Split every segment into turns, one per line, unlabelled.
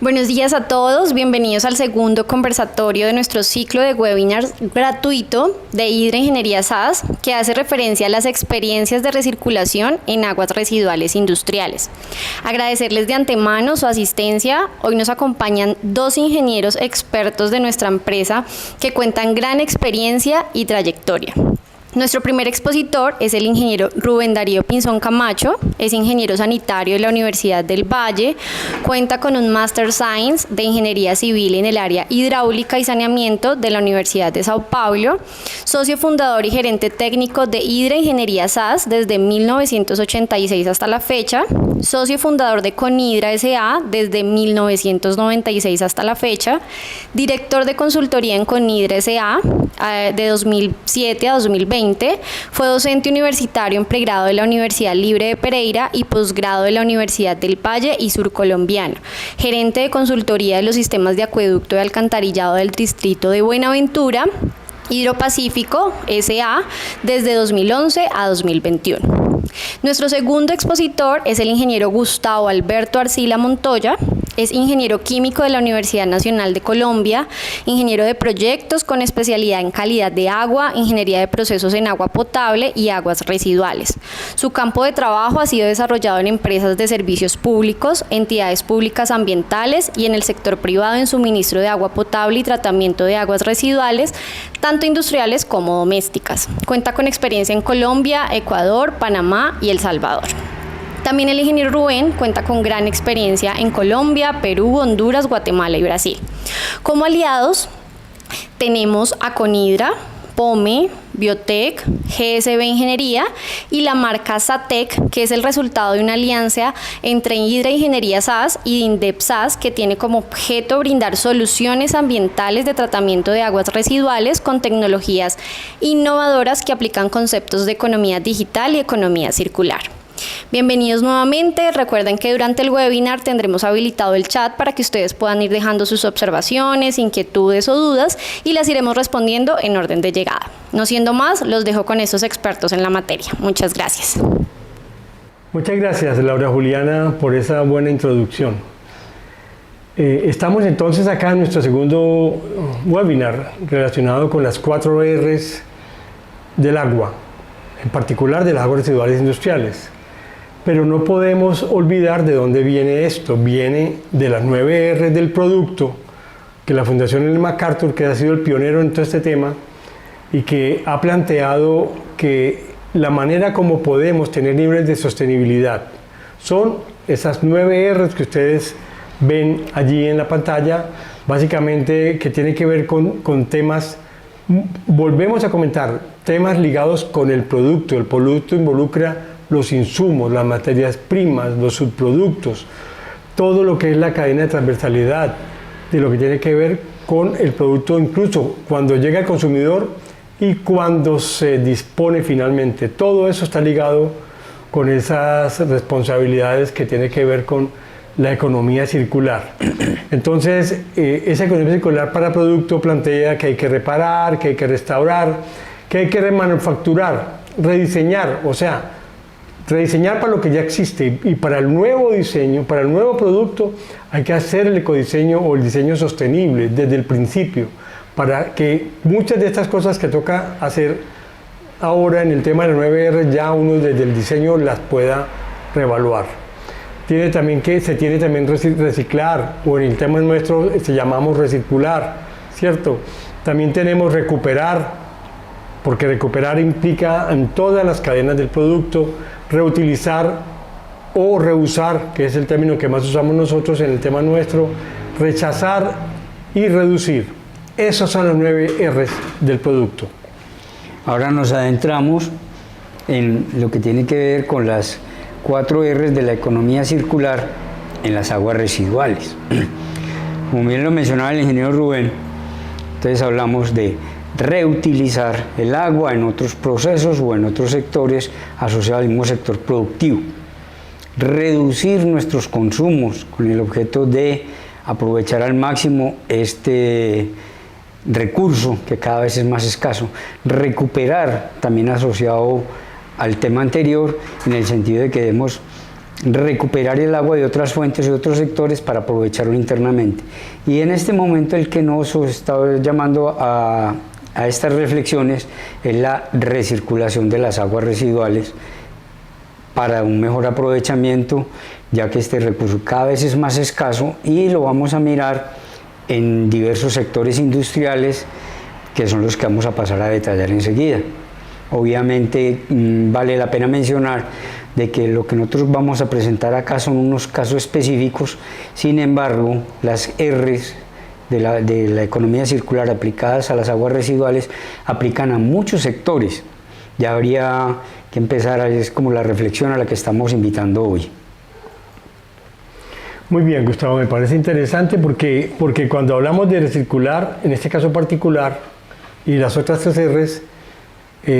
Buenos días a todos, bienvenidos al segundo conversatorio de nuestro ciclo de webinars gratuito de Hydra Ingeniería SAS, que hace referencia a las experiencias de recirculación en aguas residuales industriales. Agradecerles de antemano su asistencia. Hoy nos acompañan dos ingenieros expertos de nuestra empresa que cuentan gran experiencia y trayectoria. Nuestro primer expositor es el ingeniero Rubén Darío Pinzón Camacho, es ingeniero sanitario de la Universidad del Valle, cuenta con un Master Science de Ingeniería Civil en el área hidráulica y saneamiento de la Universidad de Sao Paulo, socio fundador y gerente técnico de Hydra Ingeniería SAS desde 1986 hasta la fecha, socio fundador de Conhydra S.A. desde 1996 hasta la fecha, director de consultoría en Conhydra S.A. de 2007 a 2020, fue docente universitario en pregrado de la Universidad Libre de Pereira y posgrado de la Universidad del Valle y Surcolombiana, gerente de consultoría de los sistemas de acueducto y alcantarillado del distrito de Buenaventura, Hidropacífico S.A. desde 2011 a 2021. Nuestro segundo expositor es el ingeniero Gustavo Alberto Arcila Montoya, es ingeniero químico de la Universidad Nacional de Colombia, ingeniero de proyectos con especialidad en calidad de agua, ingeniería de procesos en agua potable y aguas residuales. Su campo de trabajo ha sido desarrollado en empresas de servicios públicos, entidades públicas ambientales y en el sector privado en suministro de agua potable y tratamiento de aguas residuales, tanto industriales como domésticas. Cuenta con experiencia en Colombia, Ecuador, Panamá y El Salvador. También el ingeniero Rubén cuenta con gran experiencia en Colombia, Perú, Honduras, Guatemala y Brasil. Como aliados tenemos a Conhydra, POME, Biotech, GSB Ingeniería y la marca SATEC, que es el resultado de una alianza entre Hydra Ingeniería SAS y INDEP SAS, que tiene como objeto brindar soluciones ambientales de tratamiento de aguas residuales con tecnologías innovadoras que aplican conceptos de economía digital y economía circular. Bienvenidos nuevamente. Recuerden que durante el webinar tendremos habilitado el chat para que ustedes puedan ir dejando sus observaciones, inquietudes o dudas y las iremos respondiendo en orden de llegada. No siendo más, los dejo con estos expertos en la materia. Muchas gracias.
Muchas gracias, Laura Juliana, por esa buena introducción. Estamos entonces acá en nuestro segundo webinar relacionado con las 4 R's del agua, en particular de las aguas residuales industriales. Pero no podemos olvidar de dónde viene esto. Viene de las 9 R's del producto, que la Fundación Ellen MacArthur, que ha sido el pionero en todo este tema, y que ha planteado que la manera como podemos tener niveles de sostenibilidad son esas 9 R's que ustedes ven allí en la pantalla, básicamente que tienen que ver con temas, volvemos a comentar, temas ligados con el producto. El producto involucra los insumos, las materias primas, los subproductos, todo lo que es la cadena de transversalidad, de lo que tiene que ver con el producto, incluso cuando llega al consumidor y cuando se dispone finalmente. Todo eso está ligado con esas responsabilidades que tiene que ver con la economía circular. Entonces, esa economía circular para producto plantea que hay que reparar, que hay que restaurar, que hay que remanufacturar, rediseñar, o sea, rediseñar para lo que ya existe, y para el nuevo diseño, para el nuevo producto, hay que hacer el ecodiseño o el diseño sostenible desde el principio, para que muchas de estas cosas que toca hacer ahora en el tema de la 9R, ya uno desde el diseño las pueda reevaluar. Se tiene también reciclar, o en el tema nuestro se llamamos recircular, ¿cierto? También tenemos recuperar, porque recuperar implica en todas las cadenas del producto, reutilizar o reusar, que es el término que más usamos nosotros en el tema nuestro, rechazar y reducir. Esas son las 9 R's del producto.
Ahora nos adentramos en lo que tiene que ver con las 4 R's de la economía circular en las aguas residuales. Como bien lo mencionaba el ingeniero Rubén, entonces hablamos de reutilizar el agua en otros procesos o en otros sectores asociados al mismo sector productivo, reducir nuestros consumos con el objeto de aprovechar al máximo este recurso que cada vez es más escaso, recuperar también asociado al tema anterior en el sentido de que debemos recuperar el agua de otras fuentes y otros sectores para aprovecharlo internamente. Y en este momento el que nos está llamando a estas reflexiones es la recirculación de las aguas residuales para un mejor aprovechamiento, ya que este recurso cada vez es más escaso y lo vamos a mirar en diversos sectores industriales, que son los que vamos a pasar a detallar enseguida. Obviamente vale la pena mencionar de que lo que nosotros vamos a presentar acá son unos casos específicos, sin embargo las R's de la economía circular aplicadas a las aguas residuales aplican a muchos sectores. Ya habría que empezar, es como la reflexión a la que estamos invitando hoy.
Muy bien, Gustavo, me parece interesante porque cuando hablamos de recircular, en este caso particular, y las otras tres R's,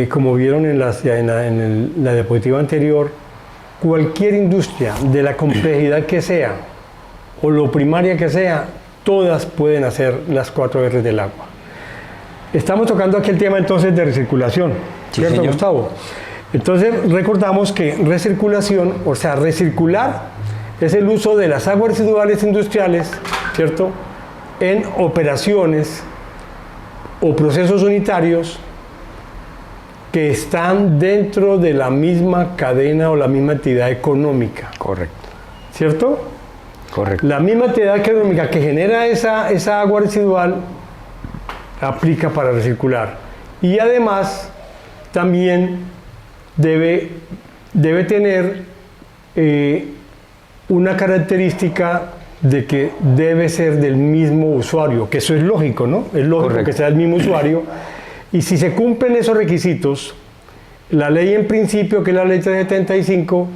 como vieron en la diapositiva anterior, cualquier industria, de la complejidad que sea, o lo primaria que sea, todas pueden hacer las 4 R's del agua. Estamos tocando aquí el tema entonces de recirculación,
Sí,
¿cierto,
señor.
Gustavo? Entonces recordamos que recirculación, o sea, recircular es el uso de las aguas residuales industriales, ¿cierto?, en operaciones o procesos unitarios que están dentro de la misma cadena o la misma actividad económica,
Correcto,
¿cierto?
correcto.
La misma actividad económica que genera esa agua residual aplica para recircular. Y además también debe tener una característica de que debe ser del mismo usuario, que eso es lógico, ¿no? Es lógico
Correcto.
que sea el mismo usuario. Y si se cumplen esos requisitos, la ley en principio, que es la ley 375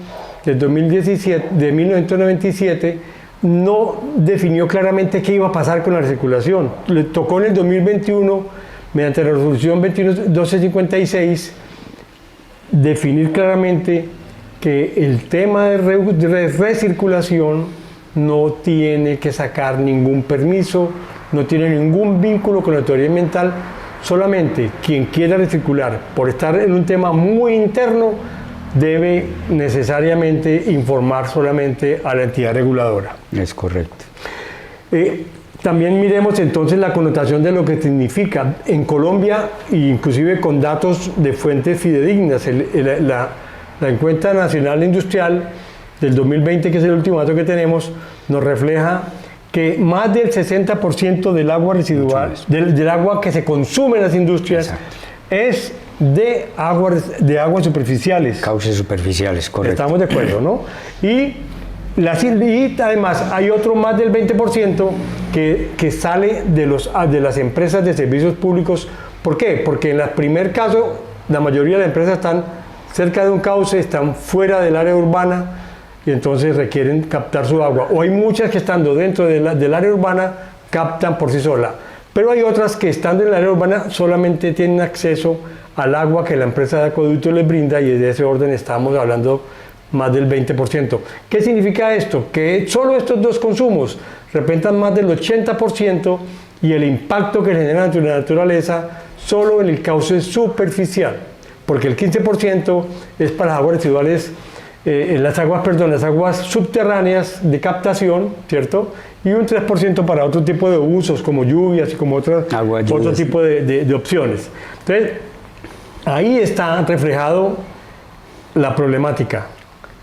del 2017, de 1997, no definió claramente qué iba a pasar con la recirculación. Le tocó en el 2021, mediante la resolución 1256, definir claramente que el tema de recirculación no tiene que sacar ningún permiso, no tiene ningún vínculo con la autoridad ambiental. Solamente quien quiera recircular, por estar en un tema muy interno, debe necesariamente informar solamente a la entidad reguladora.
Es correcto.
También miremos entonces la connotación de lo que significa. En Colombia, inclusive con datos de fuentes fidedignas, la encuesta nacional industrial del 2020, que es el último dato que tenemos, nos refleja que más del 60% del agua residual, del agua que se consume en las industrias,
Exacto.
es de aguas superficiales.
Cauces superficiales, correcto.
Estamos de acuerdo, ¿no? Y además hay otro más del 20% que sale de las empresas de servicios públicos. ¿Por qué? Porque en el primer caso, la mayoría de las empresas están cerca de un cauce, están fuera del área urbana, y entonces requieren captar su agua. O hay muchas que estando dentro del área urbana captan por sí sola. Pero hay otras que estando en el área urbana solamente tienen acceso al agua que la empresa de acueducto les brinda, y de ese orden estamos hablando más del 20%. ¿Qué significa esto? Que solo estos dos consumos representan más del 80% y el impacto que genera en la naturaleza solo en el cauce superficial, porque el 15% es para las aguas residuales, las aguas subterráneas de captación, ¿cierto? Y un 3% para otro tipo de usos como lluvias y como otro tipo de opciones. Entonces, ahí está reflejado la problemática,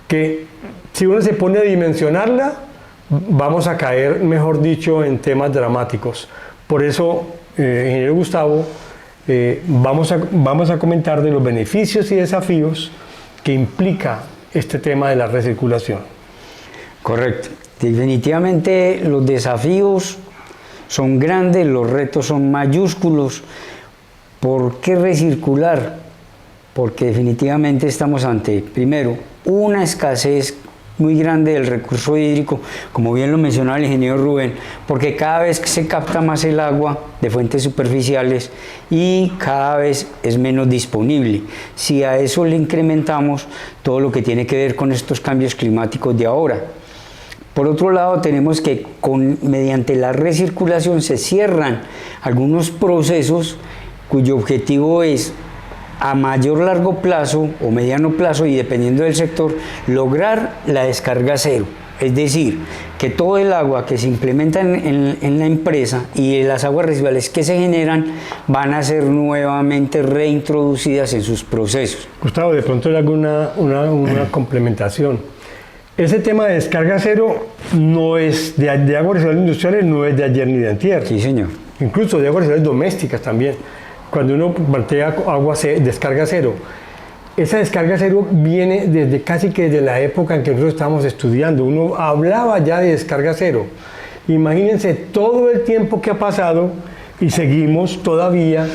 que si uno se pone a dimensionarla, vamos a caer, mejor dicho, en temas dramáticos. Por eso, ingeniero Gustavo, vamos a comentar de los beneficios y desafíos que implica este tema de la recirculación.
Correcto. Definitivamente los desafíos son grandes, los retos son mayúsculos. ¿Por qué recircular? Porque definitivamente estamos ante, primero, una escasez muy grande del recurso hídrico, como bien lo mencionaba el ingeniero Rubén, porque cada vez se capta más el agua de fuentes superficiales y cada vez es menos disponible. Si a eso le incrementamos todo lo que tiene que ver con estos cambios climáticos de ahora. Por otro lado, tenemos que mediante la recirculación se cierran algunos procesos cuyo objetivo es a mayor largo plazo o mediano plazo, y dependiendo del sector, lograr la descarga cero. Es decir, que todo el agua que se implementa en la empresa y las aguas residuales que se generan van a ser nuevamente reintroducidas en sus procesos.
Gustavo, de pronto le hago una complementación. Ese tema de descarga cero no es de aguas residuales industriales, no es de ayer ni de antier.
Sí, señor.
Incluso de aguas residuales domésticas también. Cuando uno plantea descarga cero, esa descarga cero viene desde casi que desde la época en que nosotros estábamos estudiando. Uno hablaba ya de descarga cero. Imagínense todo el tiempo que ha pasado y seguimos todavía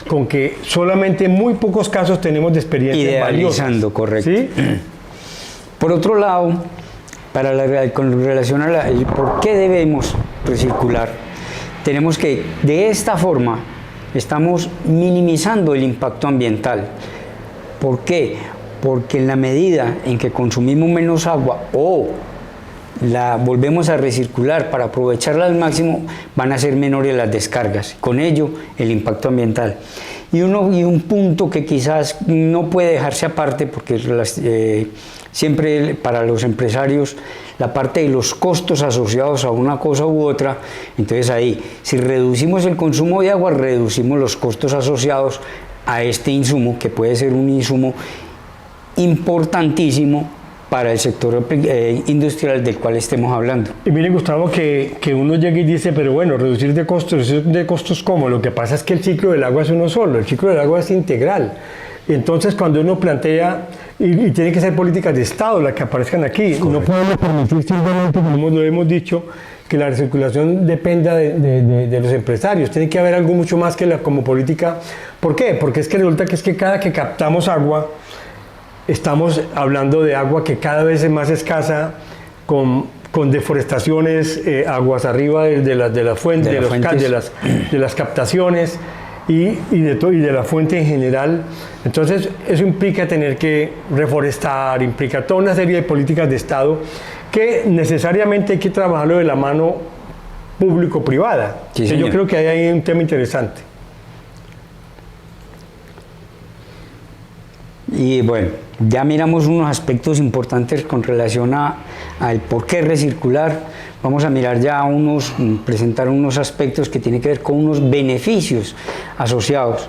con que solamente en muy pocos casos tenemos de experiencia
idealizando,
valiosas.
correcto.
¿Sí?
Por otro lado, con relación a por qué debemos recircular, tenemos que, de esta forma, estamos minimizando el impacto ambiental. ¿Por qué? Porque en la medida en que consumimos menos agua o la volvemos a recircular para aprovecharla al máximo, van a ser menores las descargas, con ello el impacto ambiental. Y un punto que quizás no puede dejarse aparte, porque siempre para los empresarios la parte de los costos asociados a una cosa u otra, entonces ahí, si reducimos el consumo de agua, reducimos los costos asociados a este insumo, que puede ser un insumo importantísimo para el sector industrial del cual estemos hablando.
Y miren, Gustavo, que uno llega y dice, pero bueno, reducir de costos ¿cómo? Lo que pasa es que el ciclo del agua es uno solo, el ciclo del agua es integral. Entonces, cuando uno plantea, y tiene que ser políticas de Estado las que aparezcan aquí, correcto, no podemos permitir simplemente, como lo hemos dicho, que la recirculación dependa de los empresarios. Tiene que haber algo mucho más que como política. ¿Por qué? Porque es que resulta que cada que captamos agua, estamos hablando de agua que cada vez es más escasa, con deforestaciones, aguas arriba de las fuentes, de las captaciones y de la fuente en general. Entonces, eso implica tener que reforestar, implica toda una serie de políticas de Estado que necesariamente hay que trabajarlo de la mano público-privada.
Sí,
yo creo que ahí hay un tema interesante.
Y bueno, ya miramos unos aspectos importantes con relación al por qué recircular. Vamos a mirar ya presentar unos aspectos que tienen que ver con unos beneficios asociados,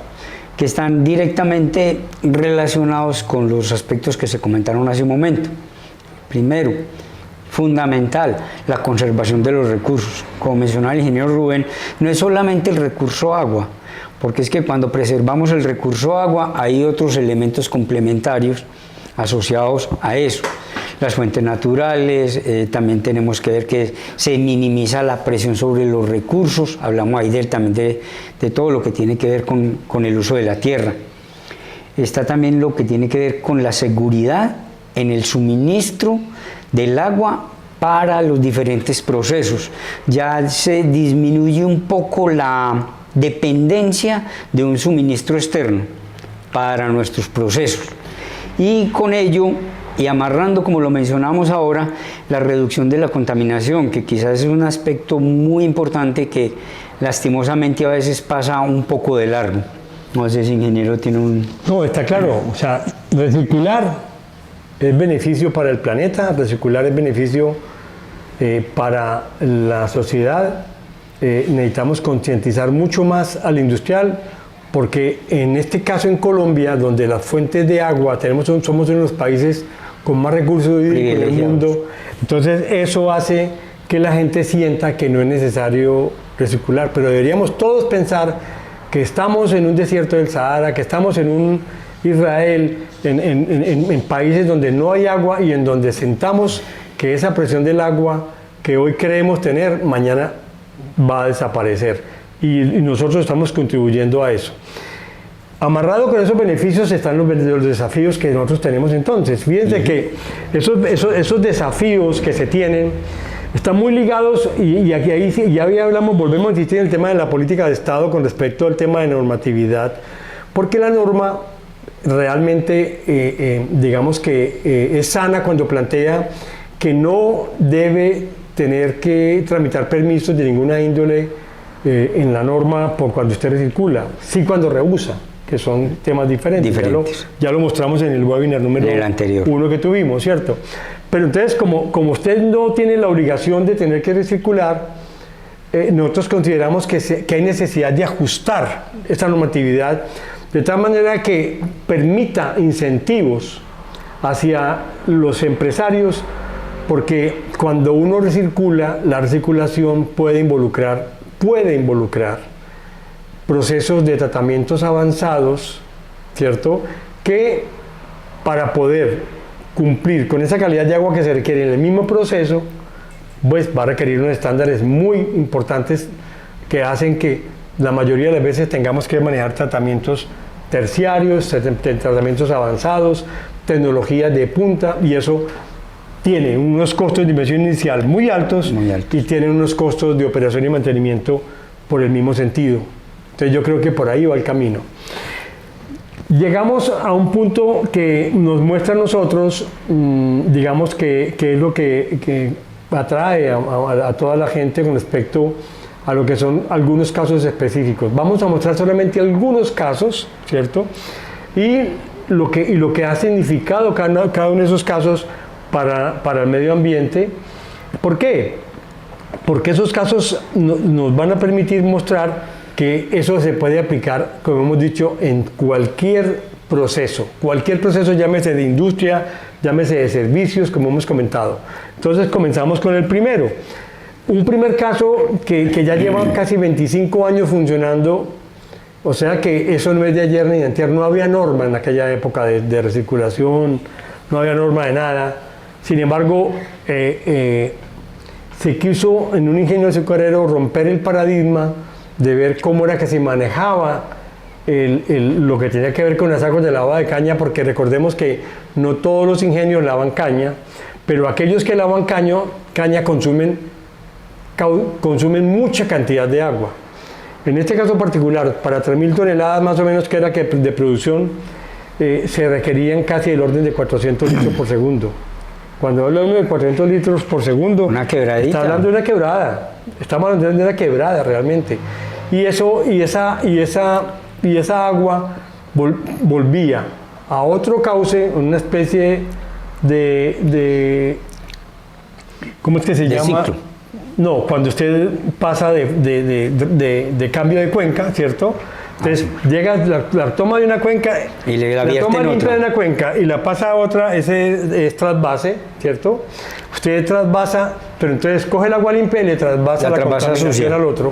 que están directamente relacionados con los aspectos que se comentaron hace un momento. Primero, fundamental, la conservación de los recursos. Como mencionaba el ingeniero Rubén, no es solamente el recurso agua, porque es que cuando preservamos el recurso agua hay otros elementos complementarios asociados a eso. Las fuentes naturales, también tenemos que ver que se minimiza la presión sobre los recursos, hablamos ahí también de todo lo que tiene que ver con el uso de la tierra. Está también lo que tiene que ver con la seguridad en el suministro del agua para los diferentes procesos. Ya se disminuye un poco la dependencia de un suministro externo para nuestros procesos. Y con ello, y amarrando, como lo mencionamos ahora, la reducción de la contaminación, que quizás es un aspecto muy importante que lastimosamente a veces pasa un poco de largo. No sé si ingeniero tiene un...
No, está claro. O sea, recircular es beneficio para el planeta, recircular es beneficio para la sociedad. Necesitamos concientizar mucho más al industrial, porque en este caso en Colombia, donde las fuentes de agua somos uno de los países con más recursos hídricos del mundo, entonces eso hace que la gente sienta que no es necesario recircular, pero deberíamos todos pensar que estamos en un desierto del Sahara, que estamos en un Israel, en países donde no hay agua y en donde sentamos que esa presión del agua que hoy creemos tener, mañana va a desaparecer. Y nosotros estamos contribuyendo a eso. Amarrado con esos beneficios están los desafíos que nosotros tenemos entonces. Fíjense que esos desafíos que se tienen están muy ligados, y aquí ya hablamos, volvemos a insistir en el tema de la política de Estado con respecto al tema de normatividad, porque la norma realmente, digamos que es sana cuando plantea que no debe tener que tramitar permisos de ninguna índole en la norma por cuando usted recircula, sí cuando rehúsa. que son temas diferentes. Ya lo mostramos en el webinar número 1 que tuvimos, ¿cierto? Pero entonces, como usted no tiene la obligación de tener que recircular, nosotros consideramos que hay necesidad de ajustar esta normatividad de tal manera que permita incentivos hacia los empresarios, porque cuando uno recircula, la recirculación puede involucrar procesos de tratamientos avanzados, ¿cierto? Que para poder cumplir con esa calidad de agua que se requiere en el mismo proceso, pues va a requerir unos estándares muy importantes que hacen que la mayoría de las veces tengamos que manejar tratamientos terciarios, tratamientos avanzados, tecnologías de punta, y eso tiene unos costos de inversión inicial muy altos y tiene unos costos de operación y mantenimiento por el mismo sentido. Entonces yo creo que por ahí va el camino. Llegamos a un punto que nos muestra a nosotros, digamos que es lo que atrae a toda la gente con respecto a lo que son algunos casos específicos. Vamos a mostrar solamente algunos casos, ¿cierto? Y lo que ha significado cada uno de esos casos para el medio ambiente. ¿Por qué? Porque esos casos nos van a permitir mostrar que eso se puede aplicar, como hemos dicho, en cualquier proceso, llámese de industria, llámese de servicios, como hemos comentado. Entonces comenzamos con el primero. Un primer caso que ya lleva casi 25 años funcionando, o sea que eso no es de ayer ni de antier, no había norma en aquella época de recirculación, no había norma de nada. Sin embargo, se quiso en un ingenio azucarero romper el paradigma de ver cómo era que se manejaba lo que tenía que ver con las aguas de lavado de caña, porque recordemos que no todos los ingenios lavan caña, pero aquellos que lavan caña consumen mucha cantidad de agua. En este caso particular, para 3.000 toneladas más o menos que era de producción, se requerían casi el orden de 400 litros por segundo. Cuando hablamos de 400 litros por segundo,
una quebradita.
Está hablando de una quebrada. Estamos hablando de una quebrada realmente. Y esa agua volvía a otro cauce, una especie de ¿cómo es que se llama?
Ciclo.
No, cuando usted pasa de cambio de cuenca, ¿cierto? Entonces llega, la toma de una cuenca
y la
toma
en
limpia
otra.
de una cuenca y la pasa a otra, ese es trasvase, ¿cierto? Usted trasvasa, pero entonces coge el agua limpia y le trasvasa la contaminación
sucia
al otro.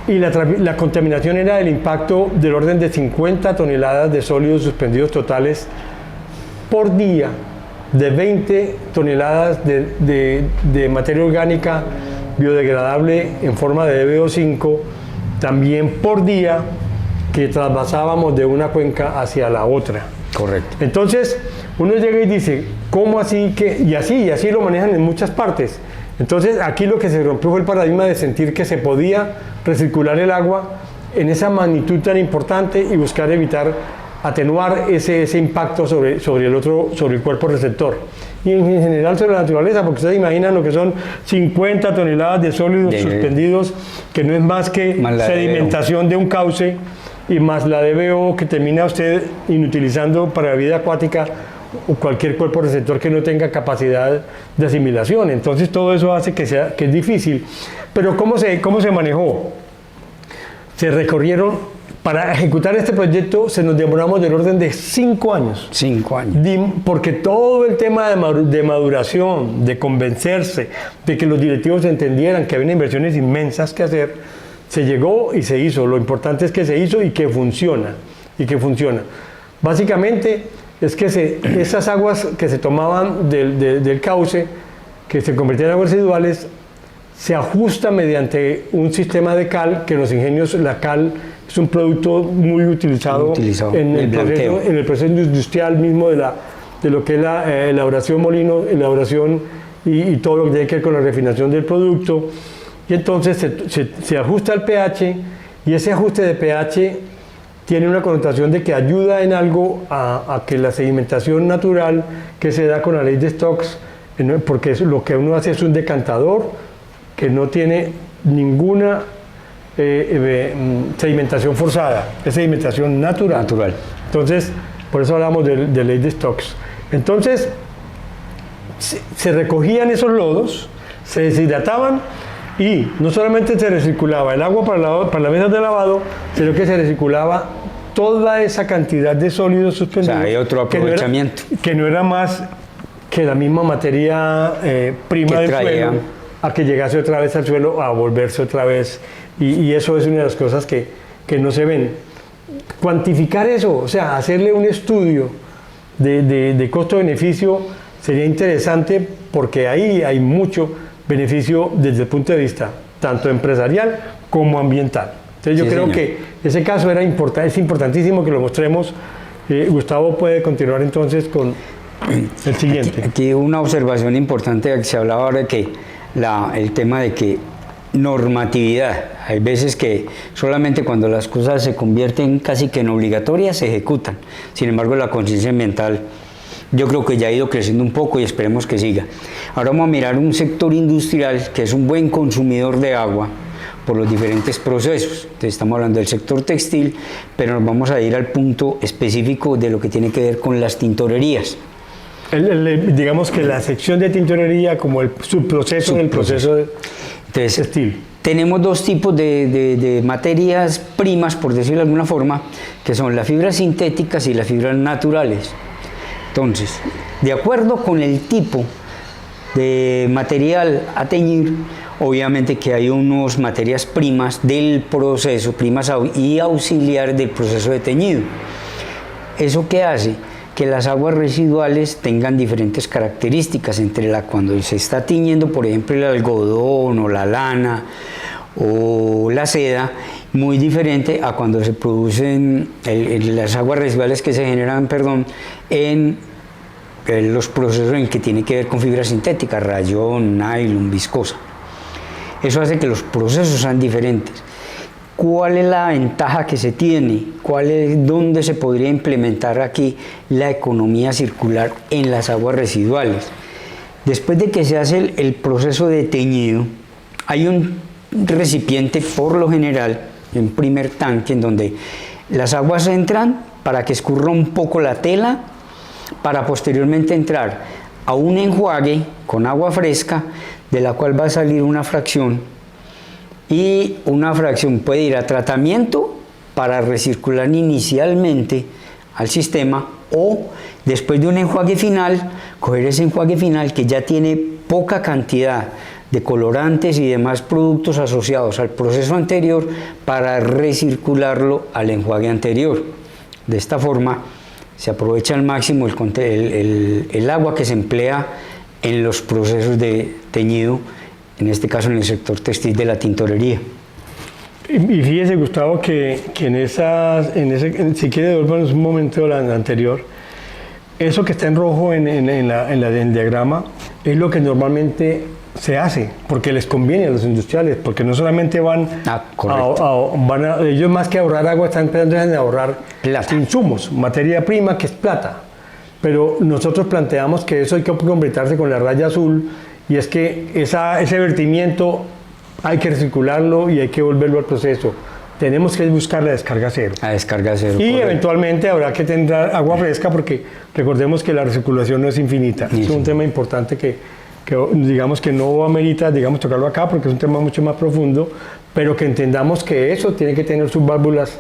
Y la contaminación era el impacto del orden de 50 toneladas de sólidos suspendidos totales por día, de 20 toneladas de materia orgánica biodegradable en forma de DBO5, también por día, que trasvasábamos de una cuenca hacia la otra.
Correcto.
Entonces, uno llega y dice, ¿cómo así que? Y así lo manejan en muchas partes. Entonces, aquí lo que se rompió fue el paradigma de sentir que se podía recircular el agua en esa magnitud tan importante y buscar atenuar ese impacto sobre el cuerpo receptor. Y en general sobre la naturaleza, porque ustedes imaginan lo que son 50 toneladas de sólidos suspendidos, que no es más que sedimentación de un cauce, y más la DBO que termina usted inutilizando para la vida acuática o cualquier cuerpo receptor que no tenga capacidad de asimilación. Entonces todo eso hace que es difícil. Pero ¿cómo se manejó? Se recorrieron, para ejecutar este proyecto se nos demoramos del orden de 5 años.
5 años.
Porque todo el tema de maduración, de convencerse, de que los directivos entendieran que había inversiones inmensas que hacer, se llegó y se hizo. Lo importante es que se hizo y que funciona. Básicamente es que esas aguas que se tomaban del cauce, que se convertían en aguas residuales, se ajustan mediante un sistema de cal, que en los ingenios la cal es un producto muy utilizado en el proceso industrial mismo de lo que es la elaboración molino, elaboración y todo lo que tiene que ver con la refinación del producto. Y entonces se ajusta el pH, y ese ajuste de pH tiene una connotación de que ayuda en algo a que la sedimentación natural que se da con la ley de Stokes, porque lo que uno hace es un decantador que no tiene ninguna sedimentación forzada, es sedimentación natural.
Natural.
Entonces, por eso hablamos de ley de stocks. Entonces, se recogían esos lodos, se deshidrataban y no solamente se recirculaba el agua para las mesas de lavado, sino que se recirculaba toda esa cantidad de sólidos suspendidos.
O sea, hay otro aprovechamiento.
Que no era más que la misma materia prima
que
del
traía.
suelo, a que llegase otra vez al suelo, a volverse otra vez. Y eso es una de las cosas que no se ven. Cuantificar eso, o sea, hacerle un estudio de costo-beneficio sería interesante, porque ahí hay mucho beneficio desde el punto de vista tanto empresarial como ambiental. Entonces yo creo
señor.
que ese caso es importantísimo que lo mostremos. Gustavo puede continuar entonces con el siguiente.
Aquí una observación importante, que se hablaba ahora de que el tema de que normatividad, hay veces que solamente cuando las cosas se convierten casi que en obligatorias se ejecutan. Sin embargo, la conciencia ambiental yo creo que ya ha ido creciendo un poco y esperemos que siga. Ahora vamos a mirar un sector industrial que es un buen consumidor de agua por los diferentes procesos. Entonces, estamos hablando del sector textil, pero nos vamos a ir al punto específico de lo que tiene que ver con las tintorerías.
Digamos que la sección de tintorería como el subproceso del proceso de textil.
Tenemos dos tipos de materias primas, por decirlo de alguna forma, que son las fibras sintéticas y las fibras naturales. Entonces, de acuerdo con el tipo de material a teñir, obviamente que hay unas materias primas del proceso, primas y auxiliares del proceso de teñido. ¿Eso qué hace? Que las aguas residuales tengan diferentes características, entre cuando se está tiñendo, por ejemplo, el algodón o la lana o la seda, muy diferente a cuando se producen las aguas residuales que se generan, en los procesos en que tiene que ver con fibras sintéticas, rayón, nylon, viscosa. Eso hace que los procesos sean diferentes. ¿Cuál es la ventaja que se tiene? ¿Dónde se podría implementar aquí la economía circular en las aguas residuales? Después de que se hace el proceso de teñido, hay un recipiente, por lo general, un primer tanque, en donde las aguas entran para que escurra un poco la tela, para posteriormente entrar a un enjuague con agua fresca, de la cual va a salir una fracción, y una fracción puede ir a tratamiento para recircular inicialmente al sistema, o después de un enjuague final, coger ese enjuague final que ya tiene poca cantidad de colorantes y demás productos asociados al proceso anterior, para recircularlo al enjuague anterior. De esta forma se aprovecha al máximo el agua que se emplea en los procesos de teñido, en este caso en el sector textil de la tintorería.
Y fíjese, Gustavo, que si quiere devolvernos un momento a la anterior, eso que está en rojo en el diagrama es lo que normalmente se hace, porque les conviene a los industriales, porque no solamente ellos más que ahorrar agua, están pensando en ahorrar insumos, materia prima, que es plata. Pero nosotros planteamos que eso hay que completarse con la raya azul, y es que ese vertimiento hay que recircularlo y hay que volverlo al proceso. Tenemos que buscar la descarga cero.
La descarga cero.
Y eventualmente habrá que tener agua fresca, porque recordemos que la recirculación no es infinita. Es un tema importante que digamos que no amerita, tocarlo acá, porque es un tema mucho más profundo, pero que entendamos que eso tiene que tener sus válvulas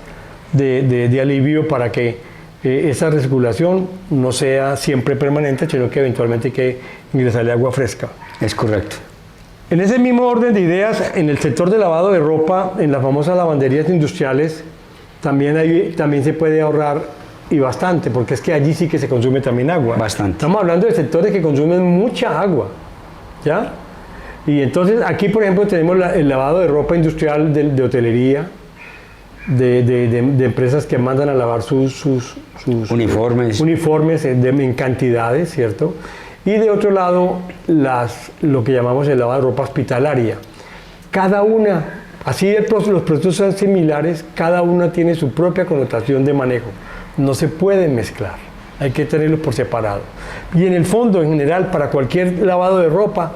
de alivio para que esa recirculación no sea siempre permanente, sino que eventualmente hay que ingresarle agua fresca.
Es correcto.
En ese mismo orden de ideas, en el sector de lavado de ropa, en las famosas lavanderías industriales, también se puede ahorrar, y bastante, porque es que allí sí que se consume también agua.
Bastante.
Estamos hablando de sectores que consumen mucha agua, ¿ya? Y entonces aquí, por ejemplo, tenemos el lavado de ropa industrial de hotelería, de empresas que mandan a lavar sus
uniformes
en cantidades, ¿cierto? Y de otro lado, lo que llamamos el lavado de ropa hospitalaria. Cada una, así los procesos son similares, cada una tiene su propia connotación de manejo. No se pueden mezclar, hay que tenerlos por separado. Y en el fondo, en general, para cualquier lavado de ropa,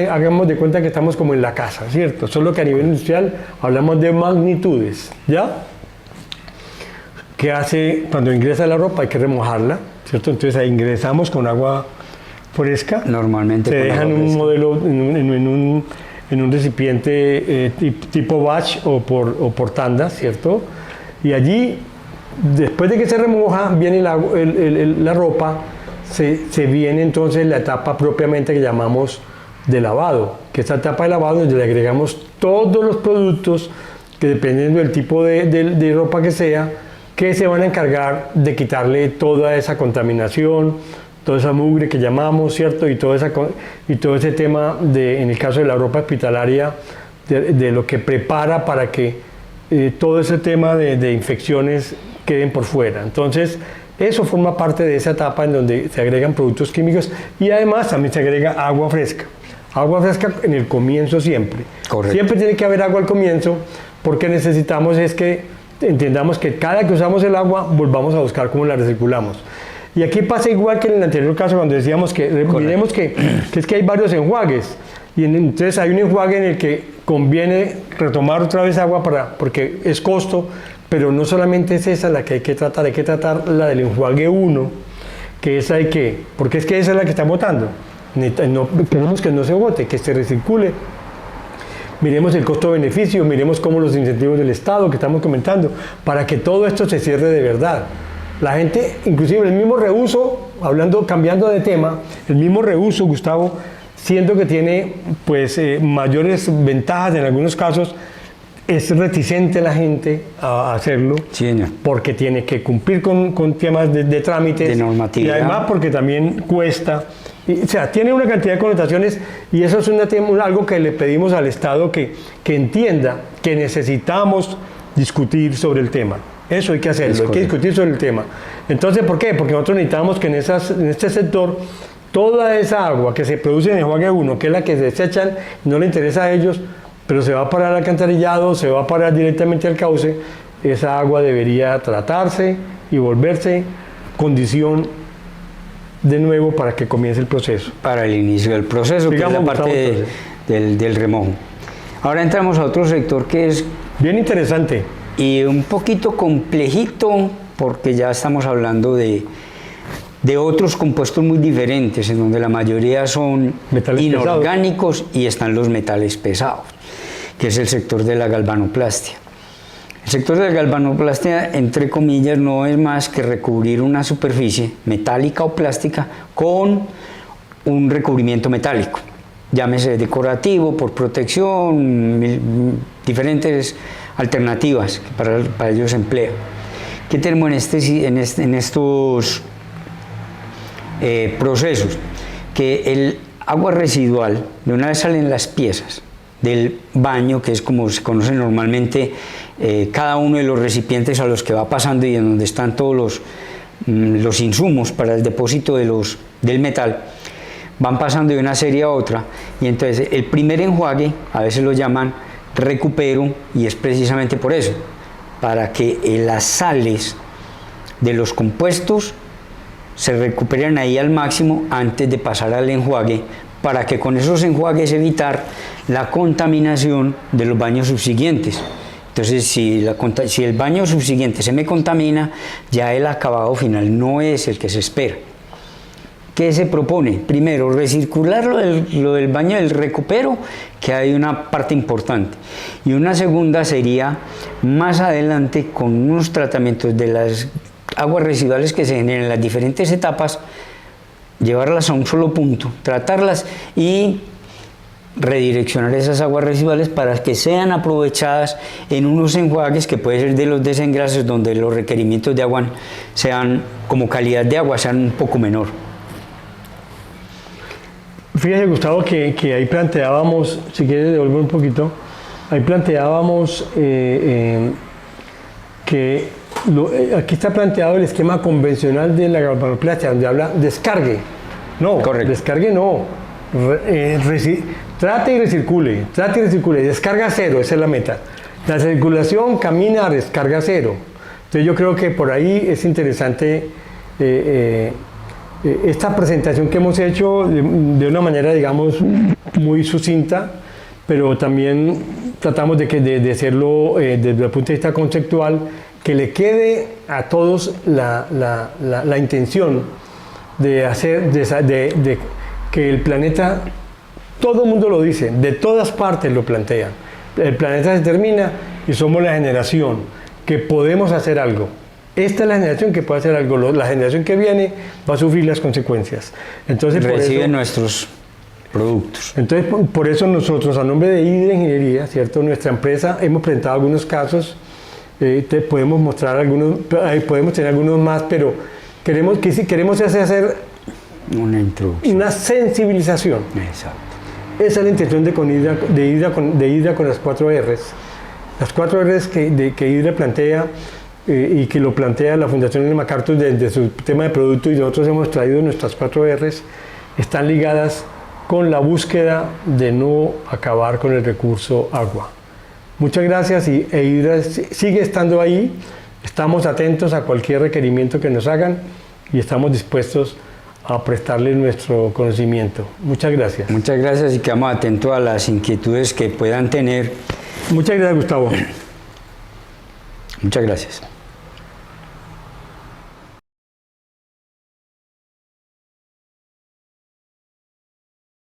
hagamos de cuenta que estamos como en la casa, ¿cierto? Solo que a nivel industrial hablamos de magnitudes, ¿ya? ¿Qué hace cuando ingresa la ropa? Hay que remojarla, ¿cierto? Entonces ahí ingresamos con agua fresca.
Normalmente
se
con
deja en
agua
un
fresca.
modelo, en un recipiente tipo batch o por tandas, ¿cierto? Y allí, después de que se remoja, viene la ropa, se viene entonces la etapa propiamente que llamamos de lavado, que esta etapa de lavado donde le agregamos todos los productos que dependiendo del tipo de ropa que sea, que se van a encargar de quitarle toda esa contaminación, toda esa mugre que llamamos, ¿cierto? Y todo ese tema, en el caso de la ropa hospitalaria, de lo que prepara para que todo ese tema de infecciones queden por fuera. Entonces, eso forma parte de esa etapa en donde se agregan productos químicos y además también se agrega agua fresca. Agua fresca en el comienzo siempre.
Correcto.
Siempre tiene que haber agua al comienzo porque necesitamos es que entendamos que cada que usamos el agua volvamos a buscar cómo la recirculamos. Y aquí pasa igual que en el anterior caso cuando decíamos que miremos que es que hay varios enjuagues y entonces hay un enjuague en el que conviene retomar otra vez agua porque es costo, pero no solamente es esa la que hay que tratar la del enjuague 1, que esa hay que, porque es que esa es la que está botando. No, queremos que no se bote, que se recircule. Miremos el costo-beneficio, miremos cómo los incentivos del Estado que estamos comentando, para que todo esto se cierre de verdad. La gente, inclusive el mismo reuso, cambiando de tema, el mismo reuso, Gustavo, siento que tiene pues mayores ventajas en algunos casos, es reticente la gente a hacerlo,
Sí, señor.
porque tiene que cumplir con temas de trámites,
De normatividad.
y además porque también cuesta. O sea, tiene una cantidad de connotaciones y eso es algo que le pedimos al Estado que entienda que necesitamos discutir sobre el tema. Eso hay que hacerlo, hay que discutir sobre el tema. Entonces, ¿por qué? Porque nosotros necesitamos que en este sector toda esa agua que se produce en el enjuague 1, que es la que se desechan, no le interesa a ellos, pero se va para el alcantarillado, se va a parar directamente al cauce, esa agua debería tratarse y volverse condición de nuevo para que comience el proceso.
Para el inicio del proceso,
Sigamos,
que es la parte
Gustavo,
del remojo. Ahora entramos a otro sector que es
bien interesante.
y un poquito complejito, porque ya estamos hablando de otros compuestos muy diferentes, en donde la mayoría son
Metales
inorgánicos y están los metales pesados, que es el sector de la galvanoplastia. El sector de la galvanoplastia, entre comillas, no es más que recubrir una superficie metálica o plástica con un recubrimiento metálico, llámese decorativo, por protección, diferentes alternativas que para ellos se emplea. ¿Qué tenemos en estos procesos? Que el agua residual, de una vez salen las piezas del baño, que es como se conoce normalmente cada uno de los recipientes a los que va pasando y en donde están todos los insumos para el depósito del metal, van pasando de una serie a otra, y entonces el primer enjuague a veces lo llaman recupero, y es precisamente por eso, para que las sales de los compuestos se recuperen ahí al máximo antes de pasar al enjuague, para que con esos enjuagues evitar la contaminación de los baños subsiguientes. Entonces, si el baño subsiguiente se me contamina, ya el acabado final no es el que se espera. ¿Qué se propone? Primero, recircular lo del baño del recupero, que hay una parte importante. Y una segunda sería, más adelante, con unos tratamientos de las aguas residuales que se generan en las diferentes etapas, llevarlas a un solo punto, tratarlas y redireccionar esas aguas residuales para que sean aprovechadas en unos enjuagues que puede ser de los desengrases, donde los requerimientos de agua sean, como calidad de agua, sean un poco menor.
Fíjese, Gustavo, que ahí planteábamos, si quieres devolver un poquito, ahí planteábamos que aquí está planteado el esquema convencional de la galvanoplastia, donde habla descargue. No,
correcto.
Descargue no. Trate y recircule, descarga cero, esa es la meta. La circulación camina a descarga cero. Entonces yo creo que por ahí es interesante Esta presentación que hemos hecho de una manera, digamos, muy sucinta, pero también tratamos de hacerlo desde el punto de vista conceptual, que le quede a todos la intención de hacer, de que el planeta, todo el mundo lo dice, de todas partes lo plantean. El planeta se termina y somos la generación que podemos hacer algo. Esta es la generación que puede hacer algo. La generación que viene va a sufrir las consecuencias. Entonces,
recibe nuestros productos.
Entonces, por eso nosotros, a nombre de Hydra Ingeniería, ¿cierto? Nuestra empresa, hemos presentado algunos casos, te podemos mostrar algunos, podemos tener algunos más, pero queremos hacer
una introducción,
una sensibilización.
Exacto.
Esa es la intención de Hydra con las 4 Rs. Las 4 Rs que Hydra plantea y que lo plantea la Fundación Ellen MacArthur desde su tema de producto, y nosotros hemos traído nuestras 4 Rs, están ligadas con la búsqueda de no acabar con el recurso agua. Muchas gracias, y Hydra sigue estando ahí. Estamos atentos a cualquier requerimiento que nos hagan y estamos dispuestos a prestarles nuestro conocimiento. Muchas gracias.
Muchas gracias, y quedamos atentos a las inquietudes que puedan tener.
Muchas gracias, Gustavo.
Muchas gracias.